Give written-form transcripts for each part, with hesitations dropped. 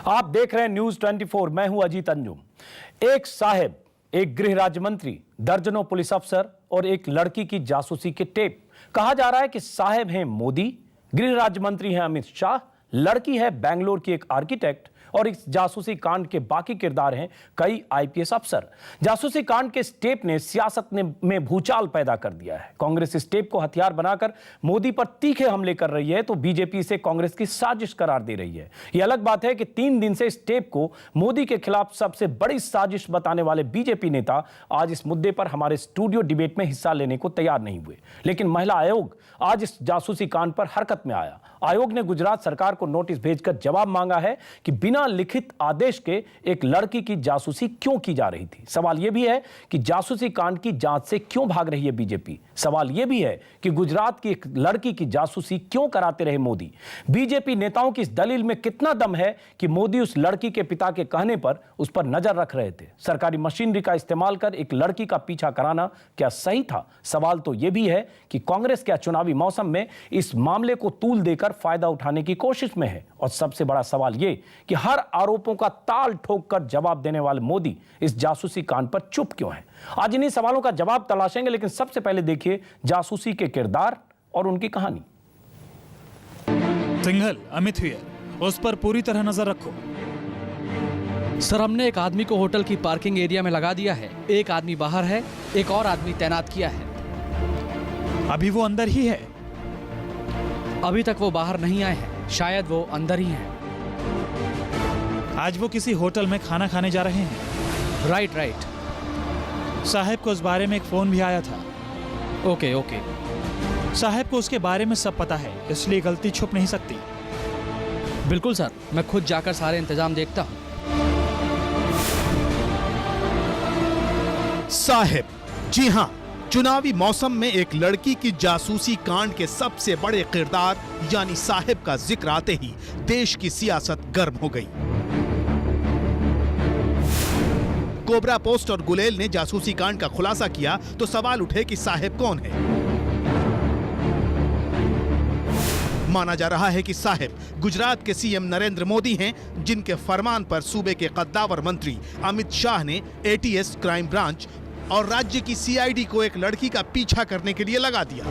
आप देख रहे हैं न्यूज 24। मैं हूं अजीत अंजुम। एक साहब, एक गृह राज्य मंत्री, दर्जनों पुलिस अफसर और एक लड़की की जासूसी के टेप। कहा जा रहा है कि साहब हैं मोदी, गृह राज्य मंत्री हैं अमित शाह, लड़की है बेंगलोर की एक आर्किटेक्ट और इस जासूसी कांड के बाकी किरदार हैं कई आईपीएस अफसर। जासूसी कांड के इस टेप ने सियासत में भूचाल पैदा कर दिया है। कांग्रेस इस टेप को हथियार बनाकर मोदी पर तीखे हमले कर रही है तो बीजेपी इसे कांग्रेस की साजिश करार दे रही है। यह अलग बात है कि 3 दिन से इस टेप को मोदी के खिलाफ सबसे बड़ी साजिश बताने वाले बीजेपी नेता आज इस मुद्दे पर हमारे स्टूडियो डिबेट में हिस्सा लेने को तैयार नहीं हुए। लेकिन महिला आयोग आज इस जासूसी कांड पर हरकत में आया। आयोग ने गुजरात सरकार को नोटिस भेजकर जवाब मांगा है कि बिना लिखित आदेश के एक लड़की की जासूसी क्यों की जा रही थी। सवाल यह भी है कि जासूसी कांड की जांच से क्यों भाग रही है बीजेपी। सवाल यह भी है कि गुजरात की एक लड़की की जासूसी क्यों कराते रहे मोदी। बीजेपी नेताओं की इस दलील में कितना दम है कि मोदी उस लड़की के पिता के कहने पर उस पर नजर रख रहे थे। सरकारी मशीनरी का इस्तेमाल कर एक लड़की का पीछा कराना क्या सही था? सवाल तो यह भी है कि कांग्रेस क्या चुनावी मौसम में इस मामले को तूल देकर फायदा उठाने की कोशिश में है? और सबसे बड़ा सवाल यह कि हर आरोपों का ताल ठोक कर जवाब देने वाले मोदी इस जासूसी कांड पर चुप क्यों है? आज इन्हीं सवालों का जवाब तलाशेंगे, लेकिन सबसे पहले देखिए जासूसी के किरदार और उनकी कहानी। सिंघल अमित हुए, उस पर पूरी तरह नजर रखो। सर, हमने एक आदमी को होटल की पार्किंग एरिया में लगा दिया है। एक आदमी बाहर है, एक और आदमी तैनात किया है। अभी वो अंदर ही है? अभी तक वो बाहर नहीं आए हैं, शायद वो अंदर ही हैं। आज वो किसी होटल में खाना खाने जा रहे हैं। राइट। साहब को इस बारे में एक फोन भी आया था। ओके। साहब को उसके बारे में सब पता है, इसलिए गलती छुप नहीं सकती। बिल्कुल सर, मैं खुद जाकर सारे इंतजाम देखता हूँ। साहब, जी हां, चुनावी मौसम में एक लड़की की जासूसी कांड के सबसे बड़े किरदार यानी साहब का जिक्र आते ही देश की सियासत गर्म हो गई। कोबरा पोस्ट और गुलेल ने जासूसी कांड का खुलासा किया तो सवाल उठे कि साहब कौन है। माना जा रहा है कि साहब गुजरात के सीएम नरेंद्र मोदी हैं, जिनके फरमान पर सूबे के कद्दावर मंत्री अमित शाह ने एटीएस, क्राइम ब्रांच और राज्य की सीआईडी को एक लड़की का पीछा करने के लिए लगा दिया।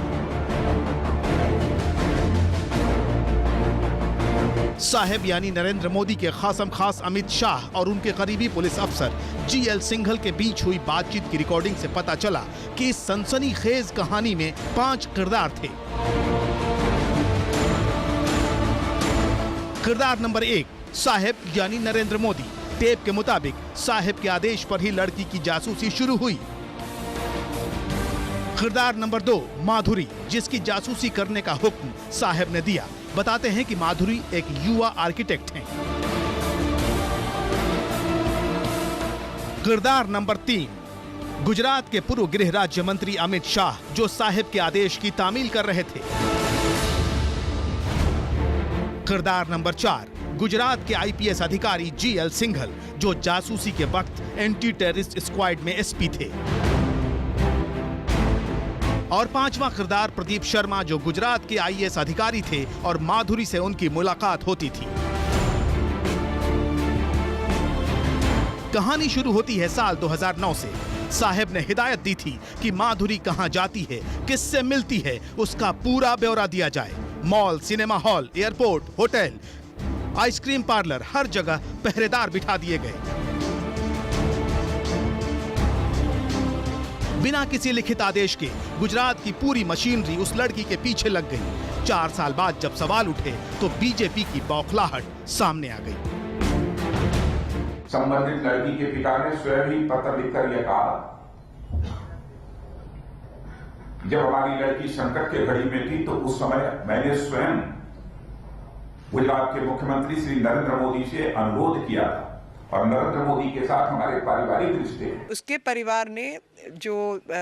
साहब यानी नरेंद्र मोदी के खासम खास अमित शाह और उनके करीबी पुलिस अफसर जीएल सिंघल के बीच हुई बातचीत की रिकॉर्डिंग से पता चला कि इस सनसनीखेज कहानी में 5 किरदार थे। किरदार नंबर 1, साहब यानी नरेंद्र मोदी। टेप के मुताबिक साहब के आदेश पर ही लड़की की जासूसी शुरू हुई। किरदार नंबर 2, माधुरी, जिसकी जासूसी करने का हुक्म साहब ने दिया। बताते हैं कि माधुरी एक युवा आर्किटेक्ट हैं। किरदार नंबर 3, गुजरात के पूर्व गृह राज्य मंत्री अमित शाह, जो साहब के आदेश की तामील कर रहे थे। किरदार नंबर 4, गुजरात के आईपीएस अधिकारी जीएल सिंघल, जो जासूसी के वक्त एंटी टेररिस्ट स्क्वाड में एसपी थे। और 5वां किरदार प्रदीप शर्मा, जो गुजरात के आईएएस अधिकारी थे और माधुरी से उनकी मुलाकात होती थी। कहानी शुरू होती है साल 2009 से। साहब ने हिदायत दी थी कि माधुरी कहां जाती है, किससे मिलती है, उसका पूरा ब्यौरा दिया जाए। Mall, cinema hall, airport, hotel, ice cream parlour, हर जगह पहरेदार बिठा दिए गए। बिना किसी लिखित आदेश के गुजरात की पूरी मशीनरी उस लड़की के पीछे लग गई। 4 साल बाद जब सवाल उठे तो बीजेपी की बौखलाहट सामने आ गई। संबंधित लड़की के पिता ने स्वयं ही पत्र लिखकर यह कहा, जब हमारी लड़की संकट के घड़ी में थी तो उस समय मैंने स्वयं गुजरात के मुख्यमंत्री श्री नरेंद्र मोदी से अनुरोध किया था और नरेंद्र मोदी के साथ हमारे पारिवारिक रिश्ते हैं। उसके परिवार ने जो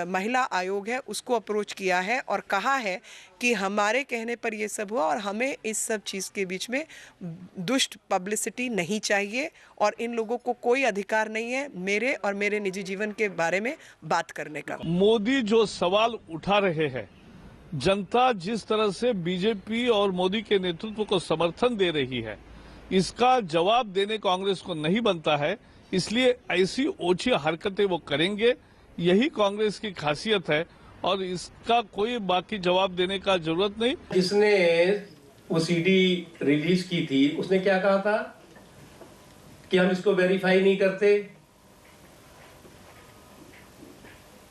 महिला आयोग है उसको अप्रोच किया है और कहा है कि हमारे कहने पर ये सब हुआ और हमें इस सब चीज़ के बीच में दुष्ट पब्लिसिटी नहीं चाहिए और इन लोगों को कोई अधिकार नहीं है मेरे और मेरे निजी जीवन के बारे में बात करने का। मोदी जो सवाल उठा रहे हैं, जनता जिस तरह से बीजेपी और मोदी के नेतृत्व को समर्थन दे रही है, इसका जवाब देने कांग्रेस को नहीं बनता है, इसलिए ऐसी ओछी हरकतें वो करेंगे। यही कांग्रेस की खासियत है और इसका कोई बाकी जवाब देने का जरूरत नहीं। जिसने वो सीडी रिलीज की थी उसने क्या कहा था कि हम इसको वेरीफाई नहीं करते।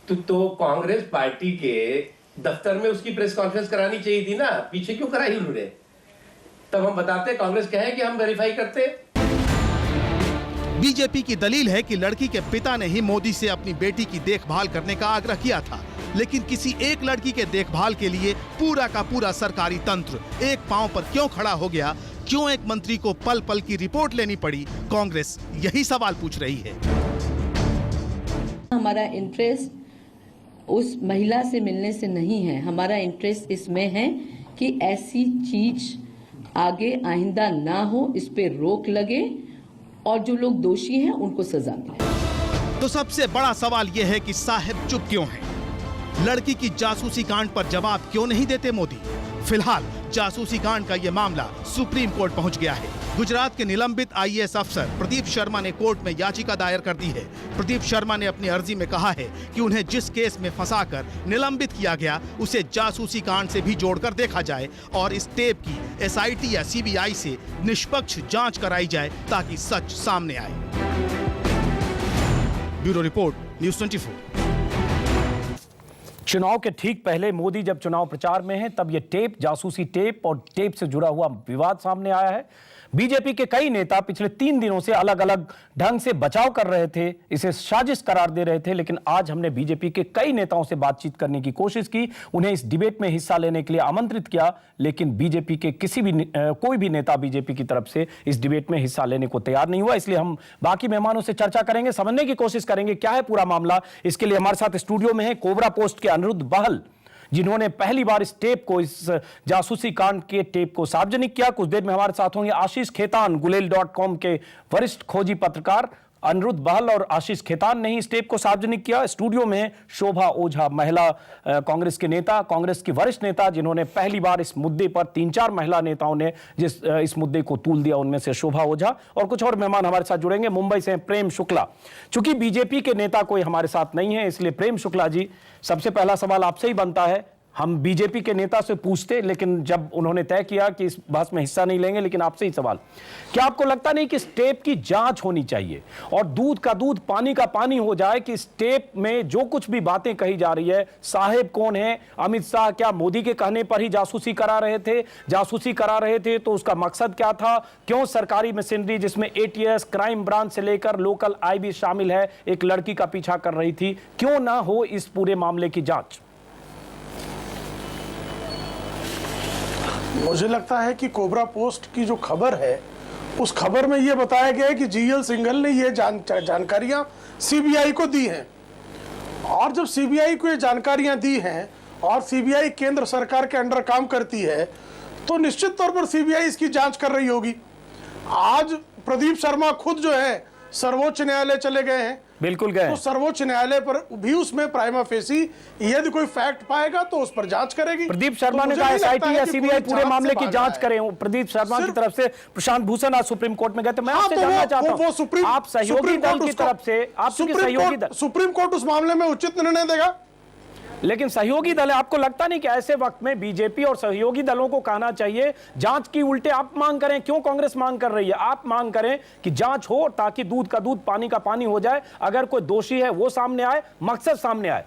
तो कांग्रेस पार्टी के दफ्तर में उसकी प्रेस कॉन्फ्रेंस करानी चाहिए थी ना, पीछे क्यों कराई उन्होंने? तब हम बताते कांग्रेस कहे कि हम वेरीफाई करते। बीजेपी की दलील है कि लड़की के पिता ने ही मोदी से अपनी बेटी की देखभाल करने का आग्रह किया था, लेकिन किसी एक लड़की के देखभाल के लिए पूरा का पूरा सरकारी तंत्र एक पांव पर क्यों खड़ा हो गया? क्यों एक मंत्री को पल पल की रिपोर्ट लेनी पड़ी? कांग्रेस यही सवाल पूछ रही है। हमारा इंटरेस्ट उस महिला से मिलने से नहीं है, हमारा इंटरेस्ट इसमें है कि ऐसी चीज आगे आइंदा ना हो, इस पे रोक लगे और जो लोग दोषी हैं उनको सजा मिले। तो सबसे बड़ा सवाल यह है कि साहिब चुप क्यों हैं? लड़की की जासूसी कांड पर जवाब क्यों नहीं देते मोदी? फिलहाल जासूसी कांड का यह मामला सुप्रीम कोर्ट पहुंच गया है। गुजरात के निलंबित आईएएस अफसर प्रदीप शर्मा ने कोर्ट में याचिका दायर कर दी है। प्रदीप शर्मा ने अपनी अर्जी में कहा है कि उन्हें जिस केस में फंसाकर निलंबित किया गया उसे जासूसी कांड से भी जोड़कर देखा जाए और इस टेप की एसआईटी या सीबीआई से निष्पक्ष जांच कराई जाए ताकि सच सामने आए। Bureau report, news 24। चुनाव के ठीक पहले मोदी जब चुनाव प्रचार में हैं तब ये टेप, जासूसी टेप और टेप से जुड़ा हुआ विवाद सामने आया है। बीजेपी के कई नेता पिछले 3 दिनों से अलग अलग ढंग से बचाव कर रहे थे, इसे साजिश करार दे रहे थे, लेकिन आज हमने बीजेपी के कई नेताओं से बातचीत करने की कोशिश की, उन्हें इस डिबेट में हिस्सा लेने के लिए आमंत्रित किया, लेकिन बीजेपी के कोई भी नेता बीजेपी की तरफ से इस डिबेट में हिस्सा लेने को तैयार नहीं हुआ। इसलिए हम बाकी मेहमानों से चर्चा करेंगे, समझने की कोशिश करेंगे क्या है पूरा मामला। इसके लिए हमारे साथ स्टूडियो में है कोबरा पोस्ट के अनिरुद्ध बहल, जिन्होंने पहली बार इस टेप को, इस जासूसी कांड के टेप को सार्वजनिक किया। कुछ देर में हमारे साथ होंगे आशीष खेतान, गुलेल.com के वरिष्ठ खोजी पत्रकार। अनिरुद्ध बहल और आशीष खेतान ने ही इस टेप को सार्वजनिक किया। स्टूडियो में शोभा ओझा, महिला कांग्रेस के नेता, कांग्रेस की वरिष्ठ नेता, जिन्होंने पहली बार इस मुद्दे पर 3-4 महिला नेताओं ने इस मुद्दे को तूल दिया, उनमें से शोभा ओझा। और कुछ और मेहमान हमारे साथ जुड़ेंगे। मुंबई से प्रेम शुक्ला। चूंकि बीजेपी के नेता कोई हमारे साथ नहीं है, इसलिए प्रेम शुक्ला जी, सबसे पहला सवाल आपसे ही बनता है। हम बीजेपी के नेता से पूछते, लेकिन जब उन्होंने तय किया कि इस बहस में हिस्सा नहीं लेंगे, लेकिन आपसे ही सवाल, क्या आपको लगता नहीं कि इस टेप की जांच होनी चाहिए और दूध का दूध पानी का पानी हो जाए कि इस टेप में जो कुछ भी बातें कही जा रही है, साहेब कौन है, अमित शाह क्या मोदी के कहने पर ही जासूसी करा रहे थे? जासूसी करा रहे थे तो उसका मकसद क्या था? क्यों सरकारी मशीनरी जिसमें एटीएस, क्राइम ब्रांच से लेकर लोकल आईबी शामिल है, एक लड़की का पीछा कर रही थी? क्यों ना हो इस पूरे मामले की जांच? मुझे लगता है कि कोबरा पोस्ट की जो खबर है, उस खबर में यह बताया गया है कि जीएल सिंघल ने ये जानकारियां सीबीआई को दी हैं, और जब सीबीआई को ये जानकारियां दी हैं और सीबीआई केंद्र सरकार के अंडर काम करती है, तो निश्चित तौर पर सीबीआई इसकी जांच कर रही होगी। आज प्रदीप शर्मा खुद जो है सर्वोच्च न्यायालय चले गए हैं, बिल्कुल गए, तो सर्वोच्च न्यायालय पर भी उसमें प्राइमा फेसी यदि कोई फैक्ट पाएगा तो उस पर जांच करेगी। प्रदीप शर्मा ने कहा एसआईटी या सीबीआई पूरे मामले की जांच करें। प्रदीप शर्मा की तरफ से प्रशांत भूषण आज सुप्रीम कोर्ट में गए थे। मैं आपसे जानना चाहता हूं, आप सहयोगी दल की तरफ से, आप सहयोगी दल, सुप्रीम कोर्ट उस मामले में उचित निर्णय देगा, लेकिन सहयोगी दल है, आपको लगता नहीं कि ऐसे वक्त में बीजेपी और सहयोगी दलों को कहना चाहिए जांच की उल्टे आप मांग करें? क्यों कांग्रेस मांग कर रही है? आप मांग करें कि जांच हो ताकि दूध का दूध पानी का पानी हो जाए, अगर कोई दोषी है वो सामने आए, मकसद सामने आए।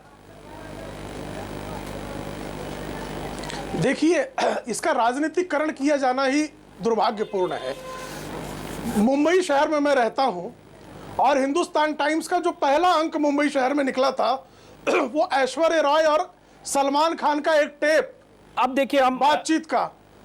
देखिए, इसका राजनीतिकरण किया जाना ही दुर्भाग्यपूर्ण है। मुंबई शहर में मैं रहता हूं और हिंदुस्तान टाइम्स का जो पहला अंक मुंबई शहर में निकला था वो ऐश्वर्या राय और सलमान खान का एक टेप, अब देखिए हम बातचीत का,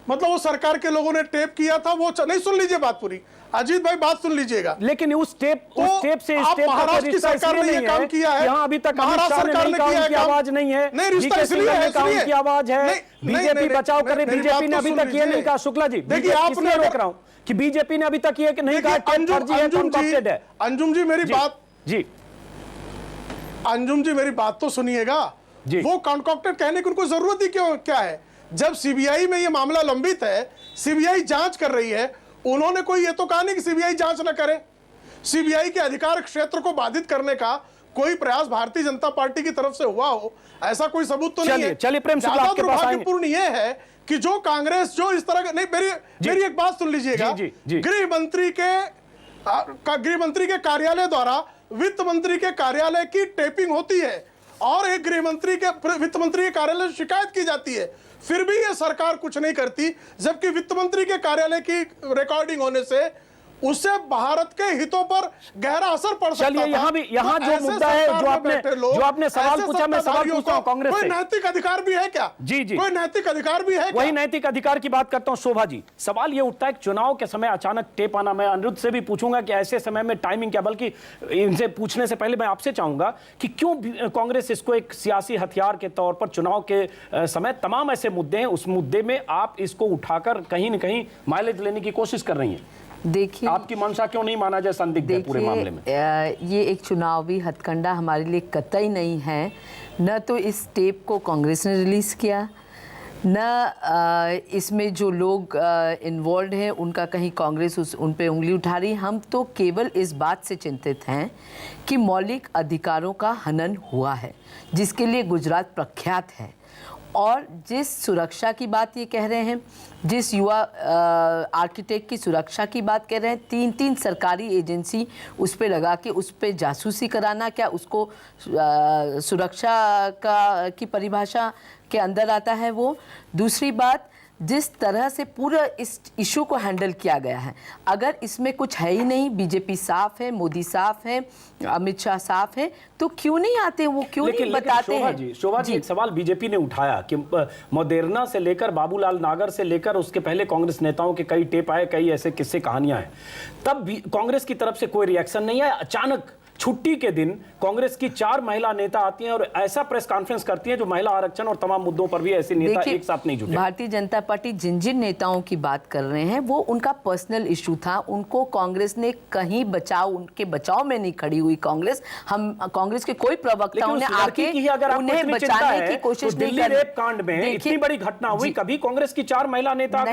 मतलब वो सरकार के लोगों ने टेप किया था, वो नहीं, सुन लीजिए बात पूरी, अजीत भाई बात सुन लीजिएगा। लेकिन उस टेप से इस टेप महाराष्ट्र की सरकार ने ये काम किया है, यहां अभी तक महाराष्ट्र सरकार ने किया है, आवाज नहीं है, नहीं रिश्ता इसलिए है की आवाज है, बीजेपी बचाव करे, बीजेपी ने अभी तक ये नहीं कहा। शुक्ला जी, देखिए आपने रोक रहा हूं कि बीजेपी ने अभी तक ये नहीं कहा अंजुम जी मेरी बात, जी अंजुम जी मेरी बात तो सुनिएगा। वो कॉन्कॉक्टेड कहने की उनको जरूरत ही क्यों क्या है? जब सीबीआई में ये मामला लंबित है, सीबीआई जांच कर रही है, उन्होंने कोई ये तो कहा नहीं कि सीबीआई जांच न करे। सीबीआई के अधिकार क्षेत्र को बाधित करने का कोई प्रयास भारतीय जनता पार्टी की तरफ से हुआ हो, ऐसा कोई सबूत तो नहीं है। चलिए प्रेम शुक्ला, आपके पास आएंगे। दुर्भाग्यपूर्ण ये है कि जो कांग्रेस जो इस तरह का नहीं, मेरी एक बात सुन लीजिएगा। गृह मंत्री के कार्यालय द्वारा वित्त मंत्री के कार्यालय की टेपिंग होती है और एक वित्त मंत्री के कार्यालय से शिकायत की जाती है, फिर भी ये सरकार कुछ नहीं करती, जबकि वित्त मंत्री के कार्यालय की रिकॉर्डिंग होने से उससे भारत के हितों पर गहरा असर पड़ सकता चलिए यहाँ जो मुद्दा है, जो आपने सवाल पूछा, मैं सवाल पूछता हूं कांग्रेस से। कोई नैतिक अधिकार भी है क्या? जी कोई नैतिक अधिकार भी है? वही नैतिक अधिकार की बात करता हूं शोभा जी। सवाल ये उठता है कि चुनाव के समय अचानक टेप आना, मैं अनिरुद्ध से भी पूछूंगा कि ऐसे समय में टाइमिंग क्या, बल्कि इनसे पूछने से पहले मैं आपसे चाहूंगा कि क्यों कांग्रेस इसको एक सियासी हथियार के तौर पर चुनाव के समय तमाम ऐसे मुद्दे हैं, उस मुद्दे में आप इसको उठाकर कहीं न कहीं माइलेज लेने की कोशिश कर रही हैं। देखिए, आपकी मंशा क्यों नहीं माना जाए संदिग्ध है पूरे मामले में? ये एक चुनावी हथकंडा हमारे लिए कतई नहीं है। न तो इस टेप को कांग्रेस ने रिलीज किया, न इसमें जो लोग इन्वॉल्व हैं उनका कहीं कांग्रेस उन पे उंगली उठा रही। हम तो केवल इस बात से चिंतित हैं कि मौलिक अधिकारों का हनन हुआ है, जिसके लिए गुजरात प्रख्यात है। और जिस सुरक्षा की बात ये कह रहे हैं, जिस युवा आर्किटेक्ट की सुरक्षा की बात कह रहे हैं, 3 सरकारी एजेंसी उस पे लगा के उस पे जासूसी कराना, क्या उसको सुरक्षा की परिभाषा के अंदर आता है वो? दूसरी बात, जिस तरह से पूरा इस इशू को हैंडल किया गया है, अगर इसमें कुछ है ही नहीं, बीजेपी साफ है, मोदी साफ है, अमित शाह साफ है, तो क्यों नहीं आते वो, क्यों नहीं बताते हैं? शोभा जी, एक सवाल बीजेपी ने उठाया कि मोदेरना से लेकर बाबूलाल नागर से लेकर उसके पहले कांग्रेस नेताओं के कई टेप आए, कई ऐसे किस्से कहानियां हैं, तब भी कांग्रेस की तरफ से कोई रिएक्शन नहीं आया। अचानक छुट्टी के दिन कांग्रेस की 4 महिला नेता आती हैं और ऐसा प्रेस कॉन्फ्रेंस करती हैं जो महिला आरक्षण और तमाम मुद्दों पर भी ऐसे नेता एक साथ नहीं जुटे। भारतीय जनता पार्टी जिन नेताओं की बात कर रहे हैं वो उनका पर्सनल इशू था, उनको कांग्रेस ने कहीं उनके बचाव में नहीं खड़ी हुई। कांग्रेस के कोई प्रवक्ताओं ने आके उन्हें बचाने की कोशिश नहीं की। रेप कांड में इतनी बड़ी घटना हुई, कभी कांग्रेस की 4 महिला नेता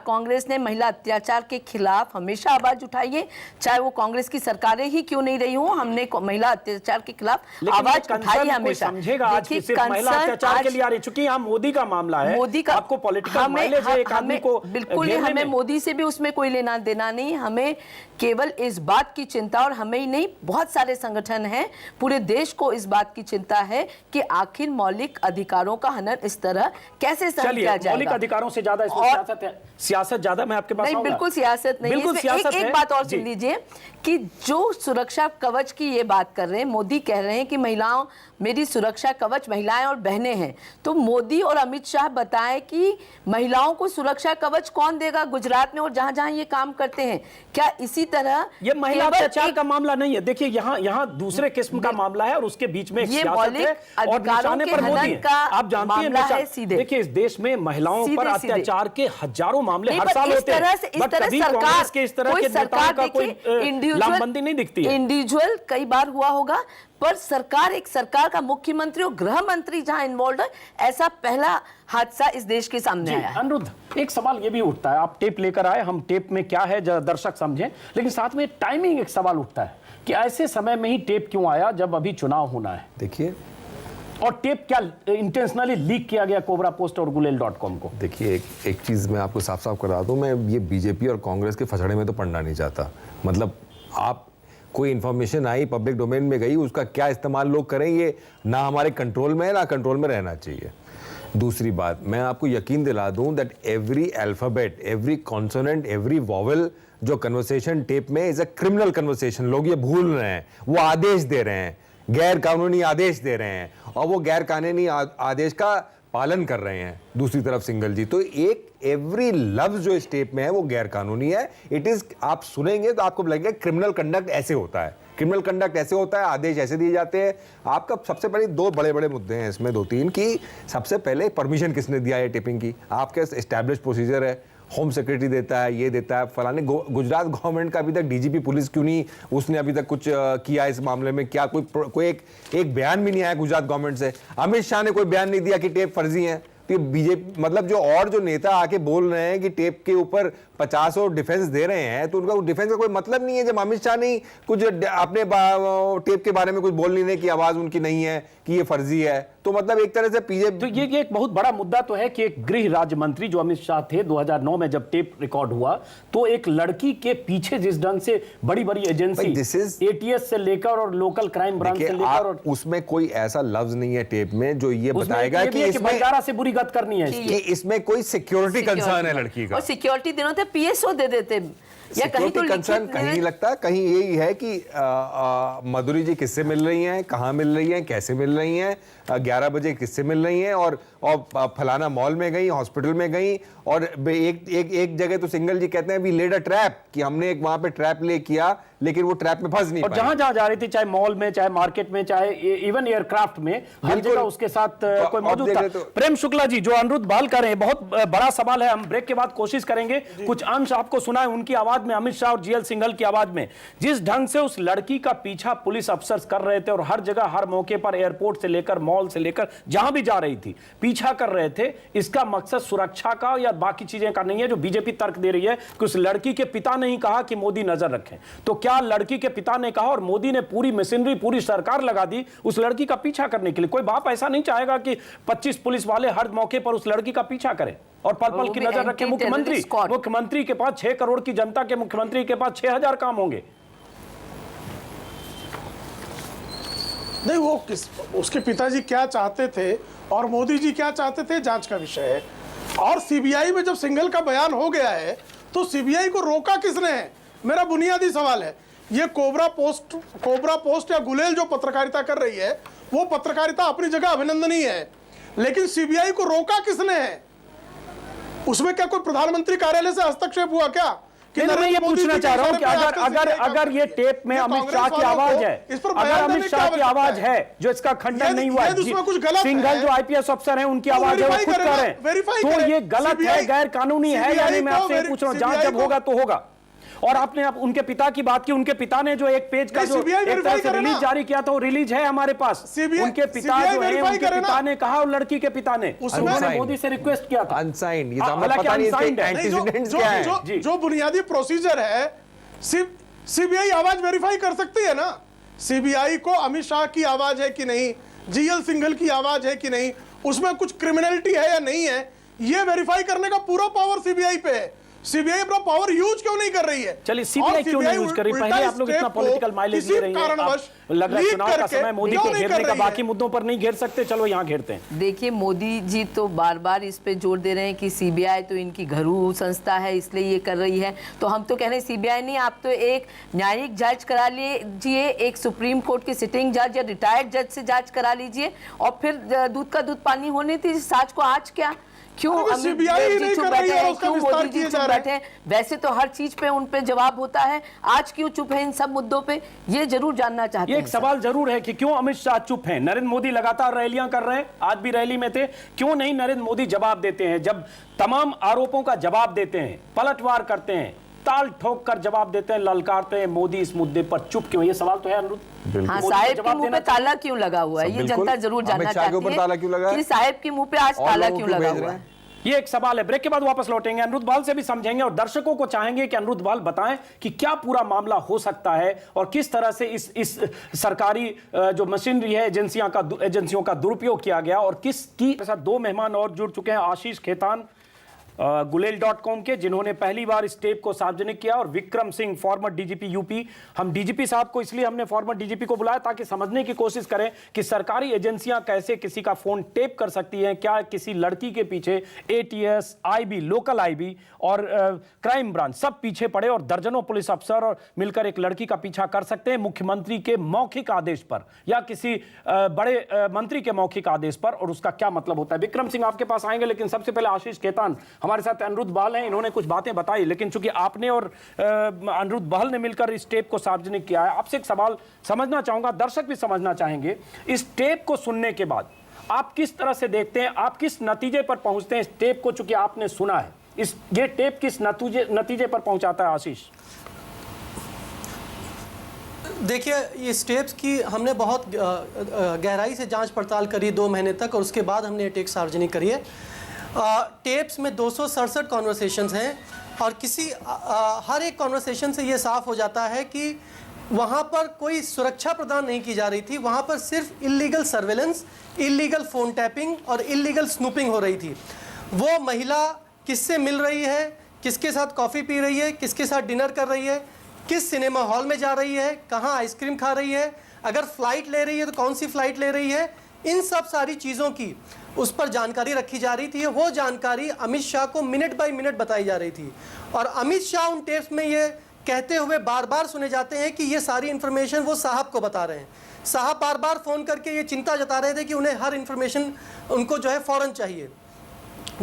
कांग्रेस ने महिला अत्याचार के खिलाफ हमेशा आवाज उठाई है, चाहे वो कांग्रेस की सरकार ही क्यों नहीं रही हो, हमने महिला अत्याचार के खिलाफ आवाज उठाई हमेशा। समझेगा आज की सिर्फ महिला अत्याचार के लिए आ रही, चूंकि यहाँ मोदी का मामला है, मोदी का आपको पॉलिटिकल माइलेज है एक आदमी को, बिल्कुल हमें मोदी से भी उसमें कोई लेना देना नहीं। हमें केवल इस बात की चिंता, और हमें ही नहीं, बहुत सारे संगठन हैं, पूरे देश को इस बात की चिंता है कि आखिर मौलिक अधिकारों का हनन इस तरह कैसे सहन किया जाएगा। मौलिक अधिकारों से ज्यादा इसमें सियासत है, सियासत ज्यादा। मैं आपके पास नहीं, बिल्कुल सियासत नहीं, बिल्कुल सियासत है। एक बात और सुन लीजिए कि जो सुरक्षा कवच की ये बात कर रहे हैं, मोदी कह रहे हैं कि महिलाओं, मेरी सुरक्षा कवच महिलाएं और बहनें हैं, तो मोदी और अमित शाह बताएं कि महिलाओं को सुरक्षा कवच कौन देगा गुजरात में और जहां जहां ये काम करते हैं? क्या इसी तरह ये महिला अत्याचार का मामला नहीं है? देखिए यहाँ दूसरे किस्म का मामला है और उसके बीच में ये मौलिक अधिकारों के हनन का आप जानती हैं, सीधे देखिए इस देश में महिलाओं पर अत्याचार के हजारों मामले हर साल होते हैं, बट कभी कांग्रेस के इस तरह के नेताओं का कोई लामबंदी नहीं दिखती है। इंडिविजुअल कई बार हुआ होगा, पर सरकार का मुख्यमंत्री और गृह मंत्री जहां इन्वॉल्व है, ऐसा पहला हादसा इस देश के सामने आया है। अनिरुद्ध, एक सवाल ये भी उठता है, आप टेप लेकर आए, हम टेप में क्या है दर्शक समझें, लेकिन साथ में टाइमिंग एक सवाल उठता है कि ऐसे समय में ही टेप क्यों आया जब अभी चुनाव होना है? देखिए, और टेप क्या इंटेंशनली लीक किया गया कोबरा पोस्ट और गुलेल.com को? देखिए, एक चीज मैं आपको साफ साफ करा दूं, मैं ये बीजेपी और कांग्रेस के फसड़े में तो पड़ना नहीं चाहता। मतलब आप कोई इन्फॉर्मेशन आई, पब्लिक डोमेन में गई, उसका क्या इस्तेमाल लोग करें, ये ना हमारे कंट्रोल में है, ना कंट्रोल में रहना चाहिए। दूसरी बात, मैं आपको यकीन दिला दूं that every alphabet, every consonant, every vowel जो कन्वर्सेशन टेप में इज अ क्रिमिनल कन्वर्सेशन। लोग ये भूल रहे हैं, वो आदेश दे रहे हैं, गैर कानूनी आदेश दे रहे हैं, और वो गैर कानूनी आदेश का पालन कर रहे हैं दूसरी तरफ सिंगल जी। तो एक एवरी लफ्ज जो इस टेप में है वो गैर कानूनी है। इट इज, आप सुनेंगे तो आपको लगेगा क्रिमिनल कंडक्ट ऐसे होता है, क्रिमिनल कंडक्ट ऐसे होता है, आदेश ऐसे दिए जाते हैं। आपका सबसे पहले 2 बड़े मुद्दे हैं इसमें, 2-3 की। सबसे पहले परमिशन किसने दिया है टेपिंग की? आपके एस्टैब्लिश प्रोसीजर है, होम सेक्रेटरी देता है, ये देता है फलाने। गुजरात गवर्नमेंट का अभी तक डीजीपी पुलिस क्यों नहीं, उसने अभी तक कुछ किया इस मामले में? क्या कोई एक बयान भी नहीं आया गुजरात गवर्नमेंट से? अमित शाह ने कोई बयान नहीं दिया कि टेप फर्जी है? तो बीजेपी, मतलब जो नेता आके बोल रहे हैं कि टेप के ऊपर 50 डिफेंस दे रहे हैं तो उनका डिफेंस का कोई मतलब नहीं है जब अमित शाह नहीं कुछ अपने टेप के बारे में कुछ बोल नहीं रहे कि आवाज उनकी नहीं है, कि ये फर्जी है। तो मतलब एक तरह से बीजेपी तो ये एक बहुत बड़ा मुद्दा तो है कि एक गृह राज्य मंत्री जो अमित शाह थे 2009 में जब टेप रिकॉर्ड हुआ तो एक लड़की के पीछे जिस ढंग से बड़ी बड़ी एजेंसी एटीएस से लेकर और लोकल क्राइम ब्रांच से लेकर, और उसमें कोई ऐसा लफ्ज नहीं है टेप में जो ये बताएगा कि इसमें बंजारा से बुरी गत करनी है, कि इसमें कोई सिक्योरिटी कंसर्न है लड़की का। और सिक्योरिटी दिनों तक पीएसओ दे देते या कहीं तो कंसर्न कहीं नहीं लगता, कहीं यही है कि मधुरी जी किससे मिल रही हैं, कहाँ मिल रही हैं, कैसे मिल रही हैं, 11 बजे किससे मिल रही हैं, और फलाना मॉल में गई, हॉस्पिटल में गई, और एक जगह तो सिंगल जी कहते हैं वी लेड अ ट्रैप, कि हमने एक वहां पे ट्रैप ले किया लेकिन वो ट्रैप में फंस नहीं और जहां जहां जा रही थी, चाहे मॉल में, चाहे मार्केट में, चाहे इवन एयरक्राफ्ट में, हर जगह उसके साथ कोई मौजूद था। प्रेम शुक्ला जी, जो अनिरुद्ध बाल कर रहे हैं, बहुत बड़ा सवाल है, हम ब्रेक के बाद कोशिश करेंगे कुछ अंश आपको सुनाए उनकी आवाज में, अमित शाह और जीएल सिंघल की आवाज में, जिस ढंग से उस लड़की का पीछा पुलिस अफसर कर रहे थे और हर जगह हर मौके पर एयरपोर्ट से लेकर मॉल से लेकर जहां भी जा रही थी पीछा कर रहे थे। इसका मकसद सुरक्षा का या बाकी चीजें का नहीं है जो बीजेपी तर्क दे रही है कि उस लड़की के पिता ने ही कहा कि मोदी नजर रखें। तो क्या लड़की के पिता ने कहा और मोदी ने पूरी मशीनरी, पूरी सरकार लगा दी उस लड़की का पीछा करने के लिए? कोई बाप ऐसा नहीं चाहेगा कि 25 पुलिस वाले हर मौके पर उस लड़की का पीछा करें और पल पल की नजर रखें। मुख्यमंत्री के पास 6 करोड़ की जनता के मुख्यमंत्री के पास 6000 काम होंगे। नहीं, वो उसके पिताजी क्या चाहते थे और मोदी जी क्या चाहते थे, जांच का विषय है। और सीबीआई में जब सिंघल का बयान हो गया है तो सीबीआई को रोका किसने है, मेरा बुनियादी सवाल है। ये कोबरा पोस्ट या गुलेल जो पत्रकारिता कर रही है वो पत्रकारिता अपनी जगह अभिनंदनीय है, लेकिन सीबीआई को रोका किसने है? उसमें क्या कोई प्रधानमंत्री कार्यालय से हस्तक्षेप हुआ क्या? कि मैं ये पूछना चाह रहा हूं कि अगर ये टेप में अमित शाह की आवाज है, अगर अमित शाह की आवाज है जो इसका खंडन नहीं हुआ, सिंघल जो आईपीएस अफसर हैं उनकी आवाज है, वो खुद कह रहे हैं, तो ये गलत है, गैर कानूनी है या नहीं? मैं आपसे पूछ रहा हूं, जांच जब होगा तो होगा। और आपने अब उनके पिता की बात की, उनके पिता ने जो एक पेज का जो एक तरह से रिलीज जारी किया था वो रिलीज है हमारे पास। उनके पिता जो है, उनके पिता ने कहा और लड़की के पिता ने उन्होंने मोदी से रिक्वेस्ट किया था अनसाइंड। जो बुनियादी प्रोसीजर है सीबीआई आवाज वेरीफाई कर सकती है ना। सीबीआई को अमित शाह की आवाज है कि नहीं, जीएल सिंघल की आवाज है कि नहीं, उसमें कुछ क्रिमिनलिटी है या नहीं है, ये वेरीफाई करने का पूरा पावर सीबीआई पे है। सीबीआई अपना पावर यूज क्यों नहीं कर रही है? चलिए, सीबीआई क्यों नहीं यूज कर रही? पहले आप लोग इतना पॉलिटिकल माइलेज ले रही हैं, लग रहा है चुनाव का समय मोदी को घेरने का, बाकी मुद्दों पर नहीं घेर सकते, चलो यहाँ घेरते हैं। देखिए, मोदी जी तो बार बार इस पे जोर दे रहे हैं कि सीबीआई तो इनकी घरेलू संस्था है इसलिए ये कर रही है। तो हम तो कह रहे हैं सीबीआई नहीं, आप तो एक न्यायिक जांच करा लीजिए, एक सुप्रीम कोर्ट की सिटिंग जज या रिटायर्ड जज से जांच करा लीजिए, और फिर दूध का दूध पानी होने थी, साज को आज क्या? क्यों सीबीआई नहीं कर रही है, उसका विस्तार किया जा रहा है। वैसे तो हर चीज पे उन पे जवाब होता है, आज क्यों चुप है इन सब मुद्दों पे, ये जरूर जानना चाहते हैं। एक सवाल जरूर है कि क्यों अमित शाह चुप हैं? नरेंद्र मोदी लगातार रैलियां कर रहे हैं, आज भी रैली में थे, क्यों नहीं नरेंद्र मोदी जवाब देते हैं? जब तमाम आरोपों का जवाब देते हैं, पलटवार करते हैं, ताल ठोक कर जवाब देते हैं, ललकारते हैं, मोदी इस मुद्दे पर चुप क्यों? ये सवाल तो है अनिरुद्ध। हाँ, साहिब के मुंह पे ताला क्यों लगा हुआ है, ये जनता जरूर जानना चाहती है कि साहिब के मुंह पे आज ताला क्यों लगा हुआ है। ये एक सवाल है। ब्रेक के बाद वापस लौटेंगे, अनिरुद्ध बाल से भी समझेंगे और दर्शकों को चाहेंगे कि अनिरुद्ध बाल बताएं कि क्या पूरा मामला हो सकता है और किस तरह से इस सरकारी जो मशीनरी है, एजेंसियों का दुरुपयोग किया गया, और किसकी साथ 2 मेहमान और जुड़ चुके हैं, आशीष खेतान गुलेल.com के, जिन्होंने पहली बार इस टेप को सार्वजनिक किया, और Vikram Singh, farmer DGP UP. हम डीजीपी साहब को इसलिए हमने फॉर्मर डीजीपी को बुलाया ताकि समझने की कोशिश करें कि सरकारी एजेंसियां कैसे किसी का फोन टेप कर सकती हैं। क्या किसी लड़की के पीछे एटीएस, आईबी, लोकल आईबी और क्राइम ब्रांच सब पीछे पड़े और दर्जनों पुलिस अफसर और मिलकर एक लड़की का पीछा कर सकते हैं मुख्यमंत्री के मौखिक आदेश पर या किसी बड़े मंत्री के मौखिक आदेश पर, और उसका क्या मतलब होता है? विक्रम सिंह आपके पास आएंगे, लेकिन सबसे पहले आशीष खेतान हमारे साथ अनिरुद्ध बाल हैं, इन्होंने कुछ बातें बताई, लेकिन चूंकि आपने और अनिरुद्ध बाल ने मिलकर इस टेप को सार्वजनिक किया है, आपसे एक सवाल समझना चाहूंगा, दर्शक भी समझना चाहेंगे, इस टेप को सुनने के बाद आप किस तरह से देखते हैं, आप किस नतीजे पर पहुंचते हैं इस टेप को? चूंकि आपने सुना है, ये टेप किस नतीजे पर पहुंचाता है आशीष? देखिए, इस टेप्स की हमने बहुत गहराई से जांच पड़ताल करी 2 महीने तक, और उसके बाद हमने ये टेप सार्वजनिक करी है। टेप्स में 267 कॉन्वर्सेशंस हैं, और हर एक कॉन्वर्सेशन से ये साफ हो जाता है कि वहाँ पर कोई सुरक्षा प्रदान नहीं की जा रही थी, वहाँ पर सिर्फ illegal surveillance, illegal phone tapping और इलीगल स्नूपिंग हो रही थी। वो महिला किससे मिल रही है, किसके साथ कॉफ़ी पी रही है, किसके साथ डिनर कर रही है, किस सिनेमा हॉल में जा रही है, कहाँ आइसक्रीम खा रही है, अगर फ़्लाइट ले रही है तो कौन सी फ़्लाइट ले रही है, इन सब सारी चीज़ों की उस पर जानकारी रखी जा रही थी। वो जानकारी अमित शाह को मिनट बाय मिनट बताई जा रही थी और अमित शाह उन टेप्स में ये कहते हुए बार बार सुने जाते हैं कि ये सारी इन्फॉर्मेशन वो साहब को बता रहे हैं। साहब बार बार फ़ोन करके ये चिंता जता रहे थे कि उन्हें हर इन्फॉर्मेशन उनको जो है फ़ौरन चाहिए।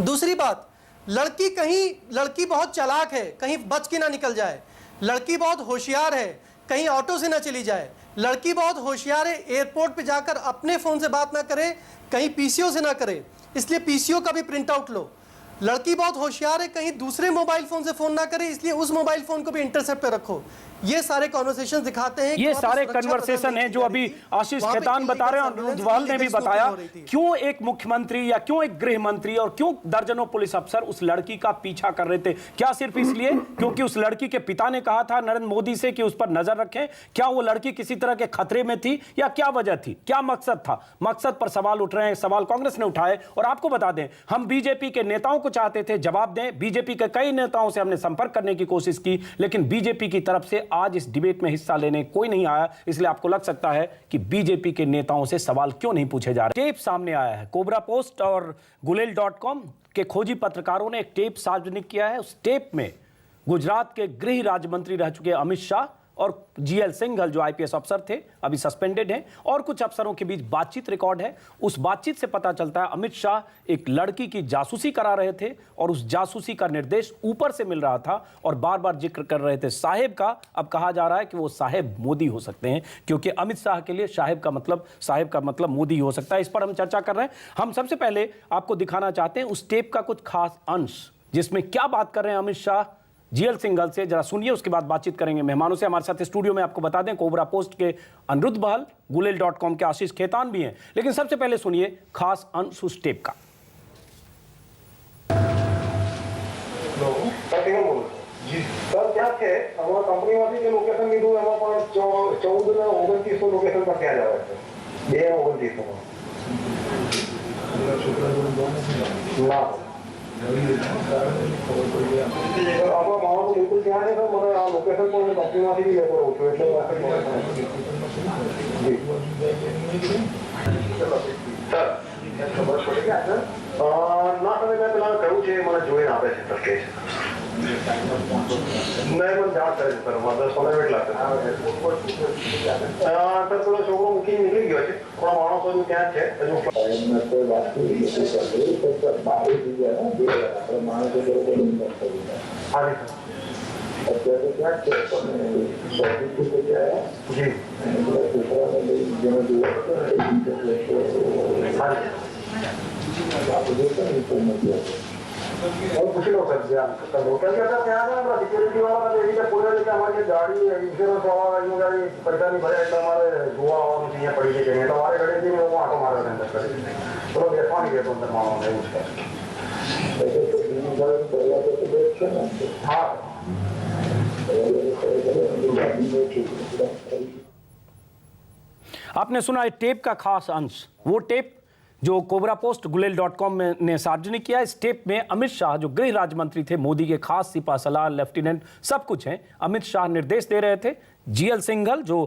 दूसरी बात, लड़की बहुत चालाक है, कहीं बच के ना निकल जाए। लड़की बहुत होशियार है, कहीं ऑटो से ना चली जाए। लड़की बहुत होशियार है, एयरपोर्ट पे जाकर अपने फ़ोन से बात ना करे, कहीं पीसीओ से ना करे, इसलिए पीसीओ का भी प्रिंट आउट लो। लड़की बहुत होशियार है, कहीं दूसरे मोबाइल फ़ोन से फ़ोन ना करे, इसलिए उस मोबाइल फ़ोन को भी इंटरसेप्ट पे रखो। ये सारे कॉन्वर्सेशन दिखाते हैं, ये सारे कन्वर्सेशन हैं जो अभी आशीष खेतान बता रहे हैं और रुद्रवाल ने भी बताया। क्यों एक मुख्यमंत्री या क्यों एक गृह मंत्री और क्यों दर्जनों पुलिस अफसर उस लड़की का पीछा कर रहे थे? क्या सिर्फ इसलिए क्योंकि उस लड़की के पिता ने कहा था नरेंद्र मोदी से कि उस पर नजर रखें? क्या वो लड़की किसी तरह के खतरे में थी या क्या वजह थी, क्या मकसद था? मकसद पर सवाल उठ रहे हैं, सवाल कांग्रेस ने उठाए। और आपको बता दें, हम बीजेपी के नेताओं को चाहते थे जवाब दें। बीजेपी के कई नेताओं से हमने संपर्क करने की कोशिश की, लेकिन बीजेपी की तरफ से आज इस डिबेट में हिस्सा लेने कोई नहीं आया। इसलिए आपको लग सकता है कि बीजेपी के नेताओं से सवाल क्यों नहीं पूछे जा रहे। टेप सामने आया है, कोबरा पोस्ट और गुलेल.com के खोजी पत्रकारों ने एक टेप सार्वजनिक किया है। उस टेप में गुजरात के गृह राज्य मंत्री रह चुके अमित शाह और जीएल सिंघल जो आईपीएस अफसर थे, अभी सस्पेंडेड हैं, और कुछ अफसरों के बीच बातचीत रिकॉर्ड है। उस बातचीत से पता चलता है अमित शाह एक लड़की की जासूसी करा रहे थे और उस जासूसी का निर्देश ऊपर से मिल रहा था और बार बार जिक्र कर रहे थे साहेब का। अब कहा जा रहा है कि वो साहेब मोदी हो सकते हैं, क्योंकि अमित शाह के लिए साहेब का मतलब मोदी हो सकता है। इस पर हम चर्चा कर रहे हैं। हम सबसे पहले आपको दिखाना चाहते हैं उस टेप का कुछ खास अंश, जिसमें क्या बात कर रहे हैं अमित शाह जीएल सिंघल से। जरा सुनिए, उसके बाद बातचीत करेंगे मेहमानों से। हमारे साथ स्टूडियो में आपको बता दें कोबरा पोस्ट के अनिरुद्ध बहल, गुलेल.com के आशीष खेतान भी हैं। लेकिन सबसे पहले सुनिए खास अंश उस टेप का। सर क्या છે અમારા કંપનીમાંથી જે લોકેશન લીધું એમાં પણ 14 ને 29 લોકેશન પર ત્યાં જવાય છે 2 29 ના આપણો માણસ બિલકુલ ત્યાં નહીં સર મને આ લોકેશન પણ કંપનીમાંથી બી લેતો રહું છું એટલે સર ખબર પડી ગયા સર ના તમે મેં પેલા કહ્યું છે મને જોઈને આપે છે સર કે नहीं मैं जांच करे सर 10-15 मिनट लगते सर थोड़ा छोकरो मूकी निकली गयो છે થોડા માણસો જો ત્યાં છે હજુ કોઈ વાત કરી તો બારે દીયા ને બે આપણે માણસો લોકો હા સર અત્યારે ક્યાં છે સોફી કુછ क्या है जी जो हाँ आप देखो नहीं और कुछ लोग सर होटल के अंदर क्या है सिक्योरिटी वाला का एरिया पूरा लेके हमारी गाड़ी इंश्योरेंस वाला गाड़ी पैसा नहीं भरे तो हमारे गोवा और चीजें पड़ी के चाहिए तो हमारे गाड़ी थी वो ऑटो मारे अंदर कर तो देखा नहीं गया तो अंदर मानो है उसका हाँ आपने सुना है टेप का खास अंश। वो टेप जो कोबरा पोस्ट गुलेल.com ने सार्वजनिक किया। इस टेप में अमित शाह जो गृह राज्य मंत्री थे, मोदी के खास सिपा सलार, लेफ्टिनेंट, सब कुछ हैं। अमित शाह निर्देश दे रहे थे। जीएल सिंघल जो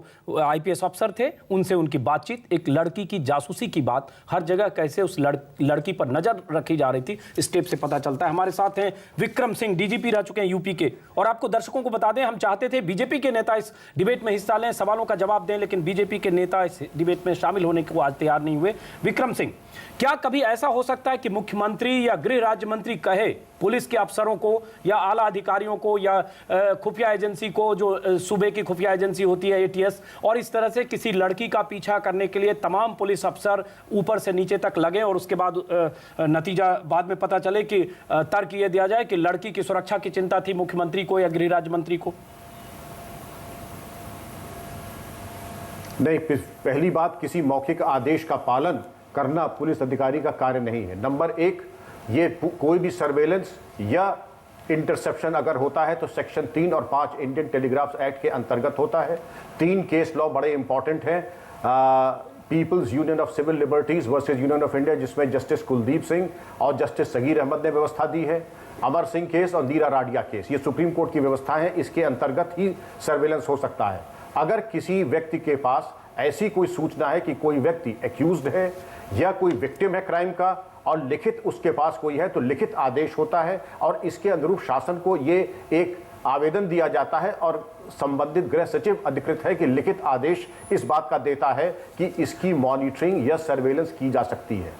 आईपीएस अफसर थे, उनसे उनकी बातचीत, एक लड़की की जासूसी की बात, हर जगह कैसे उस लड़की पर नजर रखी जा रही थी, इस टेप से पता चलता है। हमारे साथ हैं विक्रम सिंह, डीजीपी रह चुके हैं यूपी के। और आपको दर्शकों को बता दें, हम चाहते थे बीजेपी के नेता इस डिबेट में हिस्सा लें, सवालों का जवाब दें, लेकिन बीजेपी के नेता इस डिबेट में शामिल होने को आज तैयार नहीं हुए। विक्रम सिंह, क्या कभी ऐसा हो सकता है कि मुख्यमंत्री या गृह राज्य मंत्री कहे पुलिस के अफसरों को या आला अधिकारियों को या खुफिया एजेंसी को, जो सूबे की खुफिया एजेंसी होती है एटीएस, और इस तरह से किसी लड़की का पीछा करने के लिए तमाम पुलिस अफसर ऊपर से नीचे तक लगे और उसके बाद नतीजा बाद में पता चले कि तर्क ये दिया जाए कि लड़की की सुरक्षा की चिंता थी मुख्यमंत्री को या गृह राज्य मंत्री को? नहीं, पहली बात, किसी मौखिक आदेश का पालन करना पुलिस अधिकारी का कार्य नहीं है। नंबर एक, ये कोई भी सर्वेलेंस या इंटरसेप्शन अगर होता है तो सेक्शन 3 और 5 इंडियन टेलीग्राफ एक्ट के अंतर्गत होता है। 3 केस लॉ बड़े इंपॉर्टेंट हैं। People's Union of Civil Liberties versus Union of India, जिसमें जस्टिस कुलदीप सिंह और जस्टिस सगीर अहमद ने व्यवस्था दी है। अमर सिंह केस और नीरा राडिया केस, ये सुप्रीम कोर्ट की व्यवस्था है, इसके अंतर्गत ही सर्वेलेंस हो सकता है। अगर किसी व्यक्ति के पास ऐसी कोई सूचना है कि कोई व्यक्ति एक्यूज्ड है या कोई विक्टिम है क्राइम का और लिखित उसके पास कोई है, तो लिखित आदेश होता है और इसके अनुरूप शासन को ये एक आवेदन दिया जाता है और संबंधित गृह सचिव अधिकृत है कि लिखित आदेश इस बात का देता है कि इसकी मॉनिटरिंग या सर्वेलेंस की जा सकती है।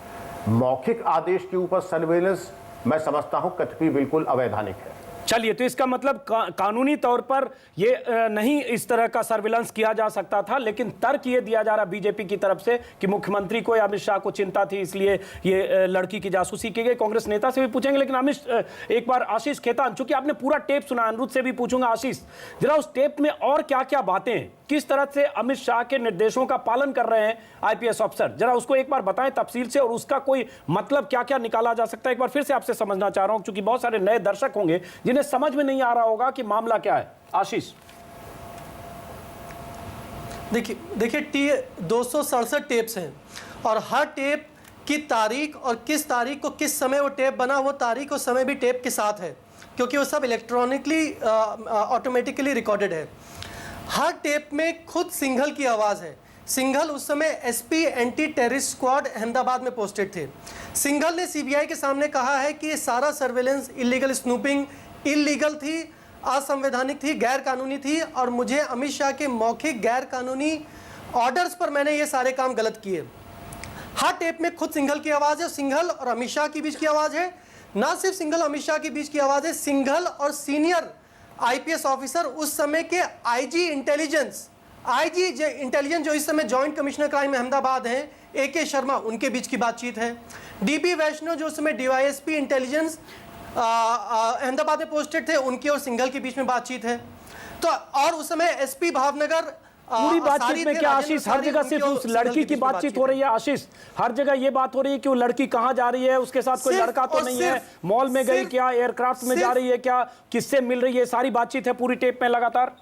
मौखिक आदेश के ऊपर सर्वेलेंस मैं समझता हूं कतई बिल्कुल अवैधानिक है। चलिए, तो इसका मतलब कानूनी तौर पर ये नहीं इस तरह का सर्विलांस किया जा सकता था, लेकिन तर्क ये दिया जा रहा बीजेपी की तरफ से कि मुख्यमंत्री को या अमित शाह को चिंता थी, इसलिए ये लड़की की जासूसी की गई। कांग्रेस नेता से भी पूछेंगे, लेकिन एक बार आशीष खेतान, चूंकि आपने पूरा टेप सुना, अनिरुद्ध से भी पूछूंगा। आशीष, जरा उस टेप में और क्या क्या बातें हैं, किस तरह से अमित शाह के निर्देशों का पालन कर रहे हैं आईपीएस अफसर, जरा उसको एक बार बताएं तफसील से, और उसका कोई मतलब क्या क्या निकाला जा सकता है। एक बार फिर से आपसे समझना चाह रहा हूं, क्योंकि बहुत सारे नए दर्शक होंगे जिन्हें समझ में नहीं आ रहा होगा कि मामला क्या है। आशीष, देखिए 267 टेप्स हैं और हर टेप की तारीख और किस तारीख को किस समय वो टेप बना, वो तारीख और समय भी टेप के साथ है, क्योंकि वो सब इलेक्ट्रॉनिकली ऑटोमेटिकली रिकॉर्डेड है। हर टेप में खुद सिंघल की आवाज़ है। सिंघल उस समय SP anti terrorist squad Ahmedabad में पोस्टेड थे। सिंघल ने सीबीआई के सामने कहा है कि ये सारा सर्वेलेंस, इलीगल स्नूपिंग इलीगल थी, असंवैधानिक थी, गैर कानूनी थी, और मुझे अमित शाह के मौखिक गैर कानूनी ऑर्डर्स पर मैंने ये सारे काम गलत किए। हर टेप में खुद सिंघल की आवाज़ है, सिंघल और अमित शाह के बीच की आवाज़ है। ना सिर्फ सिंघल अमित शाह के बीच की आवाज़ है, सिंघल और सीनियर आईपीएस ऑफिसर उस समय के आईजी इंटेलिजेंस जो इस समय जॉइंट कमिश्नर क्राइम अहमदाबाद हैं, AK शर्मा, उनके बीच की बातचीत है। DB वैष्णव जो उस समय DYSP इंटेलिजेंस अहमदाबाद में पोस्टेड थे, उनकी और सिंघल के बीच में बातचीत है। तो और उस समय SP भावनगर पूरी बातचीत में क्या आशीष हर जगह सिर्फ उस लड़की की बातचीत हो रही है? आशीष, हर जगह ये बात हो रही है कि वो लड़की कहाँ जा रही है, उसके साथ कोई लड़का तो नहीं है, मॉल में गई क्या, एयरक्राफ्ट में जा रही है क्या, किससे मिल रही है, सारी बातचीत है पूरी टेप में लगातार।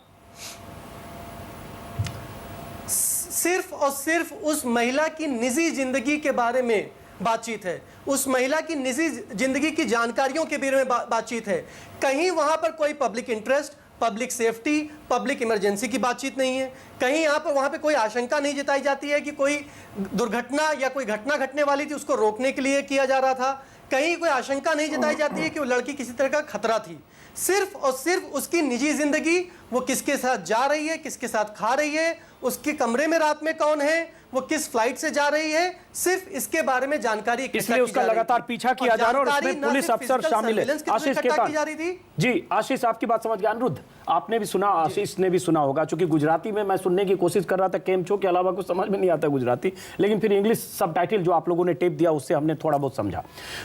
सिर्फ और सिर्फ उस महिला की निजी जिंदगी के बारे में बातचीत है, उस महिला की निजी जिंदगी की जानकारियों के बारे में बातचीत है। कहीं वहां पर कोई public interest, public safety, public emergency की बातचीत नहीं है। कहीं यहाँ पर वहाँ पे कोई आशंका नहीं जताई जाती है कि कोई दुर्घटना या कोई घटना घटने वाली थी, उसको रोकने के लिए किया जा रहा था। कहीं कोई आशंका नहीं जताई जाती है कि वो लड़की किसी तरह का खतरा थी। सिर्फ और सिर्फ उसकी निजी जिंदगी, वो किसके साथ जा रही है, किसके साथ खा रही है, उसके कमरे में रात में कौन है, वो किस फ्लाइट से जा रही है, सिर्फ इसके बारे में जानकारी, इसलिए उसका लगातार पीछा किया जा रहा है और इसमें पुलिस अफसर शामिल है। आशीष खेतान जी, आशीष आपकी बात समझ गया। अनिरुद्ध, आपने भी सुना, आशीष ने भी सुना होगा, क्योंकि गुजराती में मैं सुनने की कोशिश कर रहा था, केमचो के अलावा कुछ समझ में नहीं आता गुजराती, लेकिन फिर इंग्लिश सबटाइटल जो आप लोगों ने टेप दिया उससे हमने थोड़ा बहुत समझा।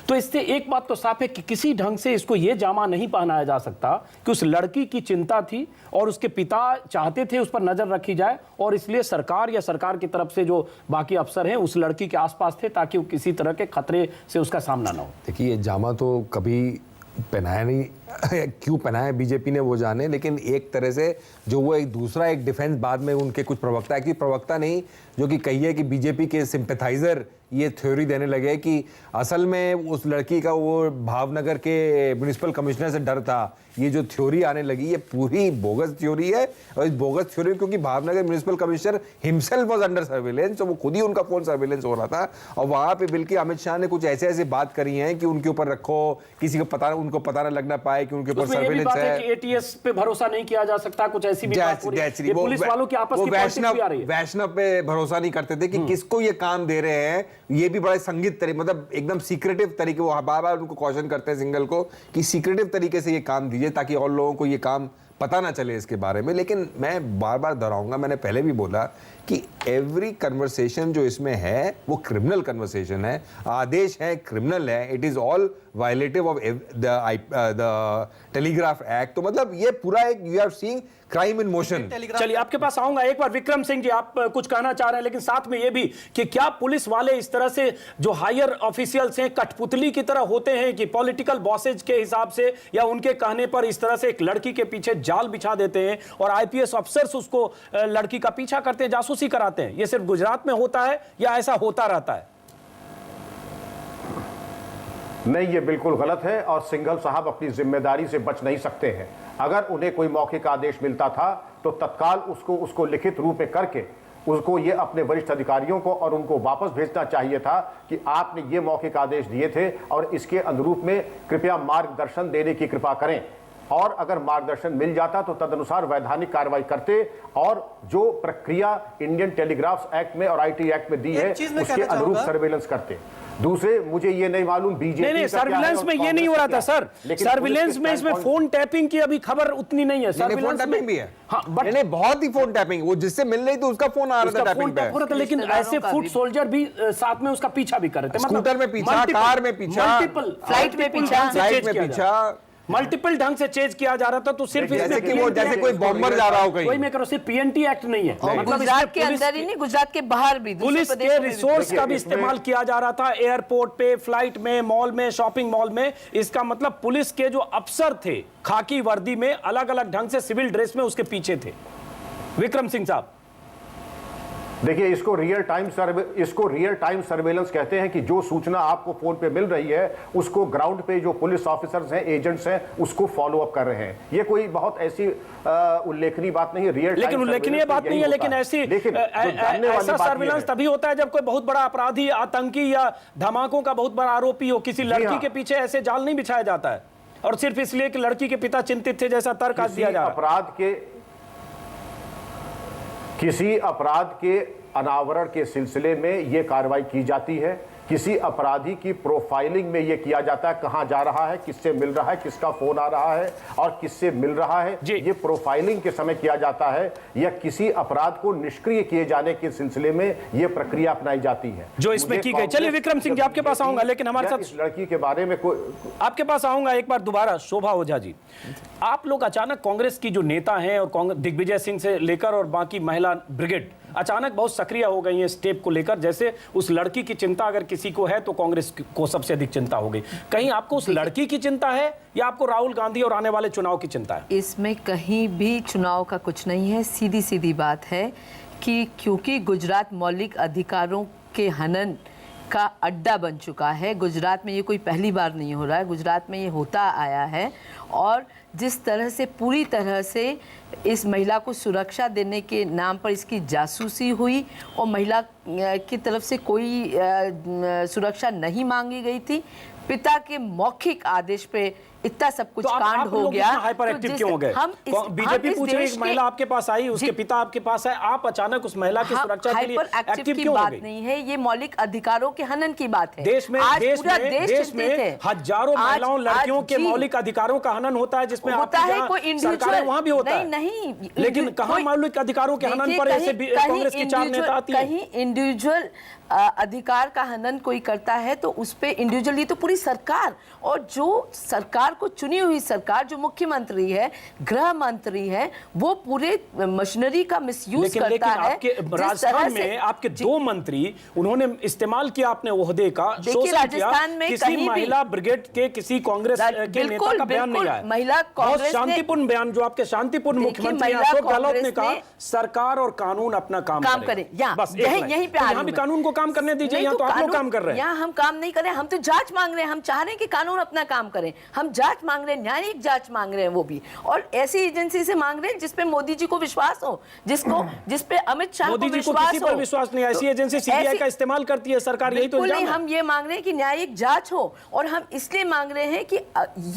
तो इससे एक बात तो साफ है कि किसी ढंग से इसको ये जामा नहीं पहनाया जा सकता कि उस लड़की की चिंता थी और उसके पिता चाहते थे उस पर नजर रखी जाए, और इसलिए सरकार या सरकार की तरफ से जो बाकी अफसर हैं उस लड़की के आसपास थे ताकि वो किसी तरह के खतरे से उसका सामना ना हो। देखिए, ये जामा तो कभी पहनाया नहीं, क्यों पहनाया बीजेपी ने वो जाने, लेकिन एक तरह से जो वो एक दूसरा एक डिफेंस बाद में उनके कुछ प्रवक्ता नहीं जो कि कही है कि बीजेपी के सिंपैथाइजर ये थ्योरी देने लगे कि असल में उस लड़की का वो भावनगर के म्युनिसिपल कमिश्नर से डर था। ये जो थ्योरी आने लगी ये पूरी बोगस थ्योरी है, और इस बोगस थ्योरी क्योंकि Bhavnagar municipal commissioner himself was under surveillance, तो वो खुद ही उनका फोन सर्विलेंस हो रहा था, और वहां पे बल्कि अमित शाह ने कुछ ऐसे बात करी है कि उनके ऊपर रखो, किसी को उनको पता ना लगना पाए कि उनके ऊपर सर्विलेंस है। एटीएस पे भरोसा नहीं किया जा सकता, कुछ ऐसी भी बात हो रही है। पुलिस वालों की आपस की पॉलिटिक्स भी आ रही है। वैष्णव पे भरोसा नहीं करते थे कि किसको ये काम दे रहे हैं, ये भी बड़े संगीत तरीके, मतलब एकदम सीक्रेटिव तरीके, वो बार बार उनको कॉशन करते हैं सिंगल को कि सीक्रेटिव तरीके से ये काम दीजिए ताकि और लोगों को ये काम पता ना चले इसके बारे में। लेकिन मैं बार बार दोहराऊंगा, मैंने पहले भी बोला कि एवरी कन्वर्सेशन जो इसमें है वो क्रिमिनल कन्वर्सेशन है, आदेश है क्रिमिनल है, it is all violative of the Telegraph Act. तो मतलब ये पूरा एक you are seeing crime in motion. चलिए आपके पास आऊंगा एक बार। विक्रम सिंह जी, आप कुछ कहना चाह रहे हैं, लेकिन साथ में ये भी कि क्या पुलिस वाले इस तरह से जो हायर ऑफिशियल्स हैं कठपुतली की तरह होते हैं कि पॉलिटिकल बॉसेज के हिसाब से या उनके कहने पर इस तरह से एक लड़की के पीछे जाल बिछा देते हैं और आईपीएस ऑफिसर्स उसको लड़की का पीछा करते हैं, जासूसी कराते हैं? ये सिर्फ गुजरात में होता है या ऐसा होता रहता है? नहीं, ये बिल्कुल गलत है और सिंघल साहब अपनी जिम्मेदारी से बच नहीं सकते हैं। अगर उन्हें कोई मौखिक आदेश मिलता था तो तत्काल उसको लिखित रूप में करके उसको ये अपने वरिष्ठ अधिकारियों को और उनको वापस भेजना चाहिए था कि आपने ये मौखिक आदेश दिए थे और इसके अनुरूप में कृपया मार्गदर्शन देने की कृपा करें। और अगर मार्गदर्शन मिल जाता तो तदनुसार वैधानिक कार्रवाई करते और जो प्रक्रिया इंडियन टेलीग्राफ एक्ट में और आईटी एक्ट में दी है उसके अनुरूप सर्वेलेंस करते। दूसरे, मुझे ये नहीं मालूम बीजेपी नहीं, सर्विलेंस में ये नहीं हो रहा था सर। सर्विलेंस में इसमें फोन टैपिंग की अभी खबर उतनी नहीं है। फोन टैपिंग भी है, हाँ, बट नहीं, बहुत ही फोन टैपिंग, वो जिससे मिल रही थी उसका फोन आ रहा था टैपिंग पे। लेकिन ऐसे फुट सोल्जर भी साथ में उसका पीछा भी कर रहे थे, स्कूटर में पीछा, कार में पीछा, फ्लाइट में पीछा, मल्टीपल ढंग से चेज किया जा रहा था। तो सिर्फ जैसे कि वो जैसे कोई बॉम्बर जा रहा हो कहीं, कोई मैं करो, सिर्फ पीएनटी एक्ट नहीं है, मतलब गुजरात के अंदर ही नहीं, गुजरात के बाहर भी पुलिस के रिसोर्स का भी इस्तेमाल किया जा रहा था, एयरपोर्ट पे, फ्लाइट में, मॉल में, शॉपिंग मॉल में। इसका मतलब पुलिस के जो अफसर थे खाकी वर्दी में अलग अलग ढंग से सिविल ड्रेस में उसके पीछे थे। विक्रम सिंह साहब, देखिए, इसको रियल टाइम सर्वेलेंस कहते हैं कि जो सूचना आपको फोन पे मिल रही है उसको ग्राउंड पे जो पुलिस ऑफिसर्स हैं, एजेंट्स हैं, उसको फॉलो अप कर रहे हैं। ये कोई बहुत ऐसी उल्लेखनीय बात नहीं है, लेकिन उल्लेखनीय बात नहीं है, लेकिन ऐसा सर्वेलेंस तभी होता है जब कोई बहुत बड़ा अपराधी, आतंकी या धमाकों का बहुत बड़ा आरोपी हो। किसी लड़की के पीछे ऐसे जाल नहीं बिछाया जाता है और सिर्फ इसलिए कि लड़की के पिता चिंतित थे, जैसा तर्क आज दिया जा रहा है। किसी अपराध के अनावरण के सिलसिले में यह कार्रवाई की जाती है। किसी अपराधी की प्रोफाइलिंग में यह किया जाता है, कहां जा रहा है, किससे मिल रहा है, किसका फोन आ रहा है और किससे मिल रहा है, ये प्रोफाइलिंग के समय किया जाता है या किसी अपराध को निष्क्रिय किए जाने के सिलसिले में यह प्रक्रिया अपनाई जाती है जो इसमें की गई। चलिए विक्रम सिंह जी, आपके पास आऊंगा, लेकिन हमारे साथ इस लड़की के बारे में कोई आपके पास आऊंगा एक बार दोबारा। शोभा ओझा जी, आप लोग अचानक कांग्रेस की जो नेता हैं और दिग्विजय सिंह से लेकर और बाकी महिला ब्रिगेड अचानक बहुत सक्रिय हो गई है स्टेप को लेकर। जैसे उस लड़की की चिंता अगर किसी को है तो कांग्रेस को सबसे अधिक चिंता हो गई। कहीं आपको उस लड़की की चिंता है या आपको राहुल गांधी और आने वाले चुनाव की चिंता है? इसमें कहीं भी चुनाव का कुछ नहीं है। सीधी सीधी बात है कि क्योंकि गुजरात मौलिक अधिकारों के हनन का अड्डा बन चुका है। गुजरात में ये कोई पहली बार नहीं हो रहा है, गुजरात में ये होता आया है। और जिस तरह से पूरी तरह से इस महिला को सुरक्षा देने के नाम पर इसकी जासूसी हुई और महिला की तरफ से कोई सुरक्षा नहीं मांगी गई थी, पिता के मौखिक आदेश पे इतना सब कुछ कांड हो गया। हाइपर एक्टिव क्यों हो गए? बीजेपी पूछ रही है, महिला आपके पास आई, उसके पिता आपके पास आए, आप अचानक उस महिला की सुरक्षा के लिए एक्टिव क्यों हो गए? नहीं है, ये मौलिक अधिकारों के हनन की बात है। देश में हजारों महिलाओं, लड़कियों के मौलिक अधिकारों का हनन होता है, जिसमें होता है कोई इंडिविजुअल, वहां भी होता है। नहीं, लेकिन कहां मौलिक अधिकारों के हनन पर ऐसे कांग्रेस के चार नेता आती है? कहीं इंडिविजुअल अधिकार का हनन कोई करता है तो उस पे इंडिविजुअली तो पूरी सरकार, और जो सरकार को चुनी हुई सरकार, जो मुख्यमंत्री है, गृह मंत्री है, वो पूरे मशीनरी का मिसयूज करता है। आपके राजस्थान में आपके दो मंत्री, उन्होंने इस्तेमाल किया अपने ओहदे का, शोषण किया। किसी महिला ब्रिगेड के किसी कांग्रेस के नेता का बयान नहीं आया। महिला कांग्रेस शांतिपूर्ण बयान, जो आपके शांतिपूर्ण मुख्यमंत्री अशोक गहलोत ने कहा, सरकार और कानून अपना काम करे। बस यहीं पे यहाँ भी कानून को काम करने दीजिए। यहाँ तो आप लोग काम कर रहे हैं। यहाँ हम काम नहीं कर रहे हैं, हम तो जांच मांग रहे हैं। हम चाह रहे हैं कि कानून अपना काम करे। हम जांच मांग रहे हैं, न्यायिक जांच मांग रहे हैं, वो भी और ऐसी एजेंसी से मांग रहे हैं जिसपे मोदी जी को विश्वास हो, जिसपे अमित शाह को विश्वास हो। विश्वास नहीं, ऐसी एजेंसी सीबीआई का इस्तेमाल करती है सरकार, यही तो नहीं। हम ये मांग रहे हैं कि न्यायिक जांच हो, और हम इसलिए मांग रहे हैं कि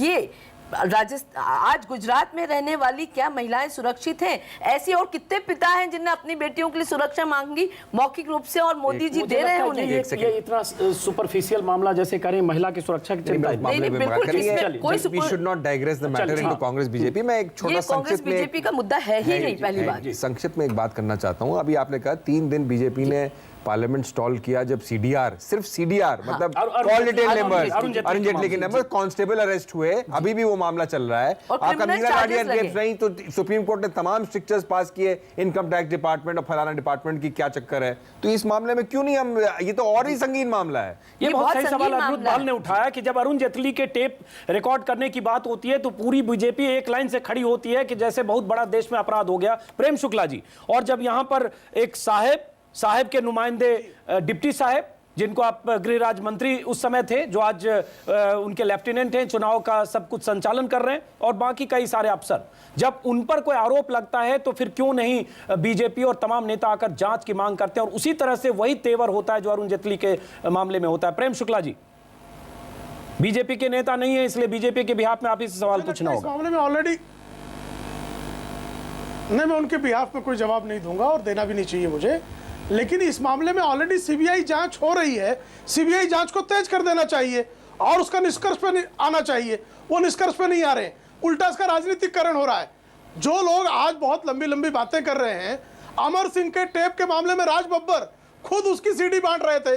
ये राजस्थान, आज गुजरात में रहने वाली क्या महिलाएं सुरक्षित हैं? ऐसे और कितने पिता हैं जिनने अपनी बेटियों के लिए सुरक्षा मांगी मौखिक रूप से, और मोदी जी दे रहे हैं उन्हें? ये इतना सुपरफिशियल मामला जैसे करें, महिला की सुरक्षा की चिंता we should not digress the matter into Congress BJP. मैं एक छोटा कांग्रेस बीजेपी का मुद्दा है ही नहीं। पहली बात संक्षिप्त में एक बात करना चाहता हूं। अभी आपने कहा 3 दिन बीजेपी ने पार्लियामेंट स्टॉल किया जब सीडीआर, सिर्फ सीडीआर मतलब call detail number, Arun Jaitley के नंबर, कांस्टेबल अरेस्ट हुए, अभी भी वो मामला चल रहा है। आपका मीरा गार्डियन केस नहीं तो सुप्रीम कोर्ट ने तमाम स्ट्रिक्चर्स पास किए, इनकम टैक्स डिपार्टमेंट और फलाना डिपार्टमेंट की क्या चक्कर है? तो इस मामले में क्यों नहीं हम, ये तो और ही संगीन मामला है। ये बहुत सही सवाल अनिरुद्ध बाल ने उठाया कि जब अरुण जेटली के टेप रिकॉर्ड करने की बात होती है तो पूरी बीजेपी एक लाइन से खड़ी होती है कि जैसे बहुत बड़ा देश में अपराध हो गया। प्रेम शुक्ला जी, और जब यहां पर एक साहब के नुमाइंदे डिप्टी साहब, जिनको आप गृह राज्य मंत्री उस समय थे, जो आज उनके लेफ्टिनेंट हैं, चुनाव का सब कुछ संचालन कर रहे हैं, और बाकी कई सारे अफसर, जब उन पर कोई आरोप लगता है तो फिर क्यों नहीं बीजेपी और तमाम नेता आकर जांच की मांग करते हैं? और उसी तरह से वही तेवर होता है जो अरुण जेटली के मामले में होता है। प्रेम शुक्ला जी, बीजेपी के नेता नहीं है, इसलिए बीजेपी के बिहाफ में आप ही से सवाल पूछना होगा। इस मामले में ऑलरेडी नहीं, मैं उनके बिहाफ में कोई जवाब नहीं दूंगा और देना भी नहीं चाहिए मुझे, लेकिन इस मामले में ऑलरेडी सीबीआई जांच हो रही है। सीबीआई जांच को तेज कर देना चाहिए और उसका निष्कर्ष पे आना चाहिए। वो निष्कर्ष पे नहीं आ रहे, उल्टा इसका राजनीतिकरण हो रहा है। जो लोग आज बहुत लंबी लंबी बातें कर रहे हैं, अमर सिंह के टेप के मामले में राज बब्बर खुद उसकी सीडी बांट रहे थे।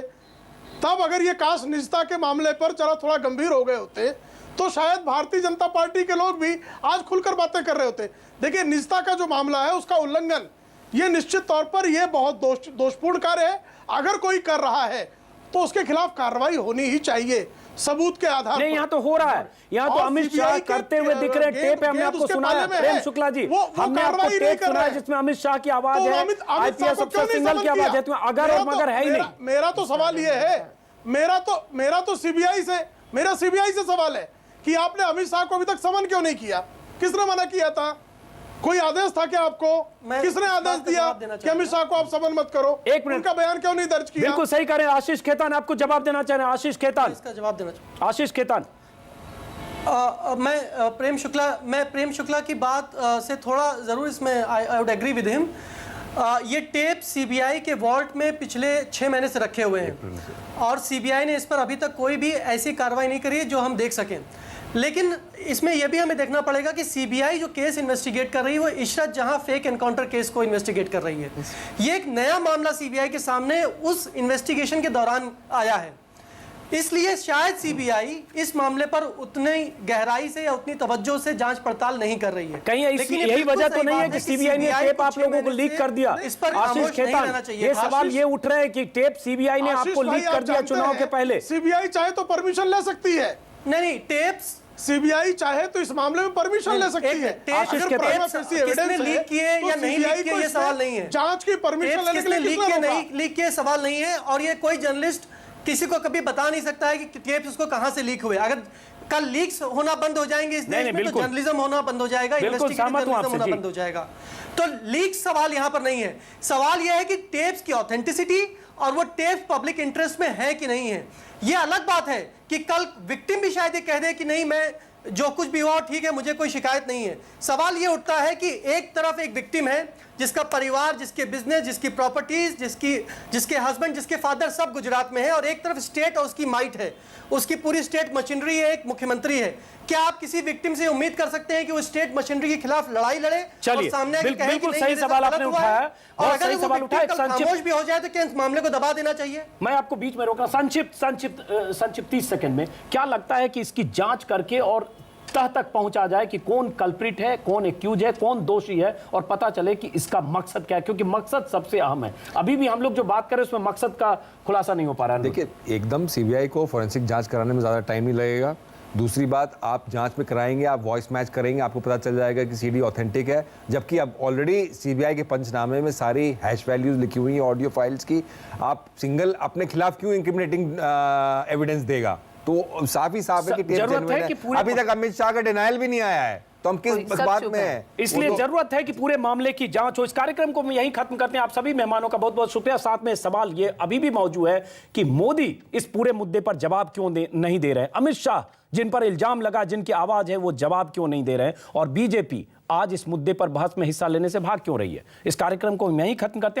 तब अगर ये कास्ट निजता के मामले पर जरा थोड़ा गंभीर हो गए होते तो शायद भारतीय जनता पार्टी के लोग भी आज खुलकर बातें कर रहे होते। देखिए, निजता का जो मामला है उसका उल्लंघन, ये निश्चित तौर पर यह बहुत दोषपूर्ण कार्य है। अगर कोई कर रहा है तो उसके खिलाफ कार्रवाई होनी ही चाहिए सबूत के आधार पर। यहाँ तो हो रहा है, यहाँ तो अमित शाह करते हुए दिख रहे टेप है, हमने आपको सुनाया। प्रेम शुक्ला जी, हमने आपको टेप सुनाया जिसमें अमित शाह की आवाज है, आईपीएस अफसर सिंघल की आवाज है, अगर और मगर है ही नहीं। मेरा तो सवाल ये है, मेरा तो सीबीआई से सवाल है कि आपने अमित शाह को अभी तक समन क्यों नहीं किया? किसने मना किया था? कोई आदेश था क्या आपको? किसने आदेश दिया कि अमित शाह को आप समन मत करो? एक मिनट, उनका बयान क्यों नहीं दर्ज किया? बिल्कुल सही करें। आशीष खेतान आपको जवाब देना चाह रहे हैं। आशीष खेतान, इसका जवाब देना चाहूँ। आशीष खेतान, मैं प्रेम शुक्ला की बात से थोड़ा जरूर इसमें I would agree with him. ये टेप सीबीआई के वॉल्ट में पिछले 6 महीने से रखे हुए हैं और सीबीआई ने इस पर अभी तक कोई भी ऐसी कार्रवाई नहीं करी है जो हम देख सकें। लेकिन इसमें यह भी हमें देखना पड़ेगा कि सीबीआई जो केस इन्वेस्टिगेट कर रही है वो इशरत जहां फेक एनकाउंटर केस को इन्वेस्टिगेट कर रही है। ये एक नया मामला सीबीआई के सामने उस इन्वेस्टिगेशन के दौरान आया है, इसलिए शायद सीबीआई इस मामले पर उतनी गहराई से या उतनी तवज्जो से जांच पड़ताल नहीं कर रही है। कहीं यही वजह तो नहीं है कि सीबीआई ने टेप आप लोगों को लीक कर दिया? इस पर आशीष खेतान, ये सवाल ये उठ रहे हैं कि टेप सीबीआई ने आपको लीक कर दिया चुनाव के पहले। सीबीआई चाहे तो परमिशन ले सकती है। नहीं, टेप्स सीबीआई चाहे तो इस मामले में परमिशन ले सकती है। किसने लीक किए या नहीं लीक किए ये सवाल नहीं है। जांच की परमिशन लेने के लिए लीक किए नहीं लीक किए सवाल नहीं है, और ये कोई जर्नलिस्ट किसी को कभी बता नहीं सकता है कि टेप्स उसको कहां से लीक हुए। अगर कल लीक्स होना बंद हो जाएंगे इस देश में तो जर्नलिज्म होना बंद हो जाएगा, इन्वेस्टिगेटिव जर्नलिज्म होना बंद हो जाएगा। तो लीक सवाल यहां पर नहीं है। सवाल यह है कि टेप्स की ऑथेंटिसिटी और वो टेप्स पब्लिक इंटरेस्ट में है कि नहीं है। ये अलग बात है कि कल विक्टिम भी शायद ये कह दे कि नहीं, मैं जो कुछ भी हुआ ठीक है, मुझे कोई शिकायत नहीं है। सवाल ये उठता है कि एक तरफ एक विक्टिम है जिसका परिवार, जिसके बिजनेस, जिसकी प्रॉपर्टीज, जिसके हस्बैंड, जिसके फादर सब गुजरात में है, और एक तरफ स्टेट और उसकी माइट है, उसकी पूरी स्टेट मशीनरी है, एक मुख्यमंत्री है। क्या आप किसी विक्टिम से उम्मीद कर सकते हैं कि वो स्टेट मशीनरी के खिलाफ लड़ाई लड़े? चलिए, बिल्कुल सही सवाल आपने उठाया, और अगर वो खामोश भी हो जाए तो क्या इस मामले को दबा देना चाहिए? मैं आपको बीच में रोका, संक्षिप्त 30 सेकंड में, क्या लगता है कि इसकी जांच करके और तह तक पहुंचा जाए कि कौन कल्प्रिट है, कौन एक्यूज है, कौन दोषी है, और पता चले कि इसका मकसद क्या है? क्योंकि मकसद सबसे अहम है। अभी भी हम लोग जो बात करें उसमें मकसद का खुलासा नहीं हो पा रहा है। देखिए, एकदम सीबीआई को फॉरेंसिक जांच कराने में ज़्यादा टाइम नहीं लगेगा। दूसरी बात, आप जांच में कराएंगे, आप वॉइस मैच करेंगे, आपको पता चल जाएगा कि सीडी ऑथेंटिक है, जबकि अब ऑलरेडी सीबीआई के पंचनामे में सारी हैश वैल्यूज लिखी हुई हैं ऑडियो फाइल्स की। आप सिंगल अपने खिलाफ क्यों इंक्रिमिनेटिंग एविडेंस देगा? तो साफ ही साफ है कि टेप जेन्युइन है। अभी तक अमित शाह का डिनायल भी नहीं आया है, तो हम किस बात में हैं? इसलिए जरूरत है कि पूरे मामले की जांच हो। इस कार्यक्रम को हम यहीं खत्म करते हैं। आप सभी मेहमानों का बहुत बहुत शुक्रिया। साथ में सवाल ये अभी भी मौजूद है कि मोदी इस पूरे मुद्दे पर जवाब क्यों नहीं दे रहे हैं। अमित शाह जिन पर इल्जाम लगा, जिनकी आवाज है, वो जवाब क्यों नहीं दे रहे हैं? और बीजेपी आज इस मुद्दे पर बहस में हिस्सा लेने से भाग क्यों रही है? इस कार्यक्रम को मैं ही खत्म करते हैं।